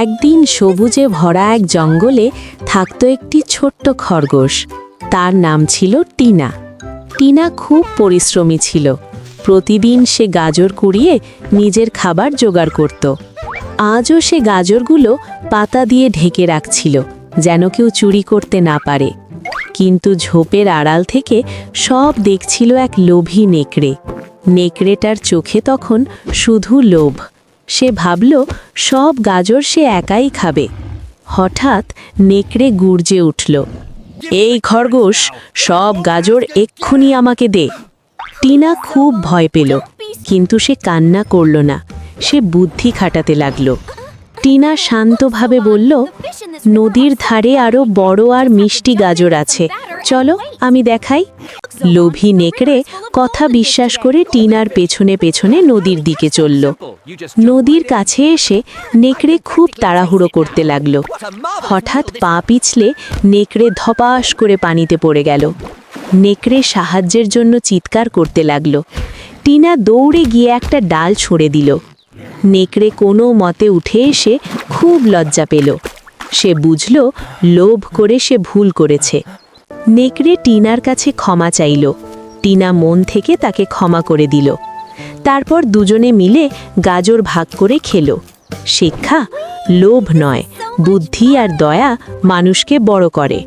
একদিন সবুজে ভরা এক জঙ্গলে থাকত একটি ছোট্ট খরগোশ। তার নাম ছিল টিনা। টিনা খুব পরিশ্রমী ছিল। প্রতিদিন সে গাজর কুড়িয়ে নিজের খাবার জোগাড় করত। আজও সে গাজরগুলো পাতা দিয়ে ঢেকে রাখছিল, যেন কেউ চুরি করতে না পারে। কিন্তু ঝোপের আড়াল থেকে সব দেখছিল এক লোভী নেকড়ে। নেকড়েটার চোখে তখন শুধু লোভ। সে ভাবল সব গাজর সে একাই খাবে। হঠাৎ নেকড়ে গর্জে উঠল, এই খরগোশ, সব গাজর এক্ষুনি আমাকে দে। টিনা খুব ভয় পেল, কিন্তু সে কান্না করল না। সে বুদ্ধি খাটাতে লাগল। টিনা শান্তভাবে বলল, নদীর ধারে আরো বড় আর মিষ্টি গাজর আছে, চলো আমি দেখাই। লোভী নেকড়ে কথা বিশ্বাস করে টিনার পেছনে পেছনে নদীর দিকে চলল। নদীর কাছে এসে নেকড়ে খুব তাড়াহুড়ো করতে লাগলো। হঠাৎ পা পিছলে নেকড়ে ধপাস করে পানিতে পড়ে গেল। নেকড়ে সাহায্যের জন্য চিৎকার করতে লাগলো। টিনা দৌড়ে গিয়ে একটা ডাল ছুঁড়ে দিল। নেকড়ে কোনো মতে উঠে এসে খুব লজ্জা পেল। সে বুঝল লোভ করে সে ভুল করেছে। নেকড়ে টিনার কাছে ক্ষমা চাইল। টিনা মন থেকে তাকে ক্ষমা করে দিল। তারপর দুজনে মিলে গাজর ভাগ করে খেল। শিক্ষা, লোভ নয়, বুদ্ধি আর দয়া মানুষকে বড় করে।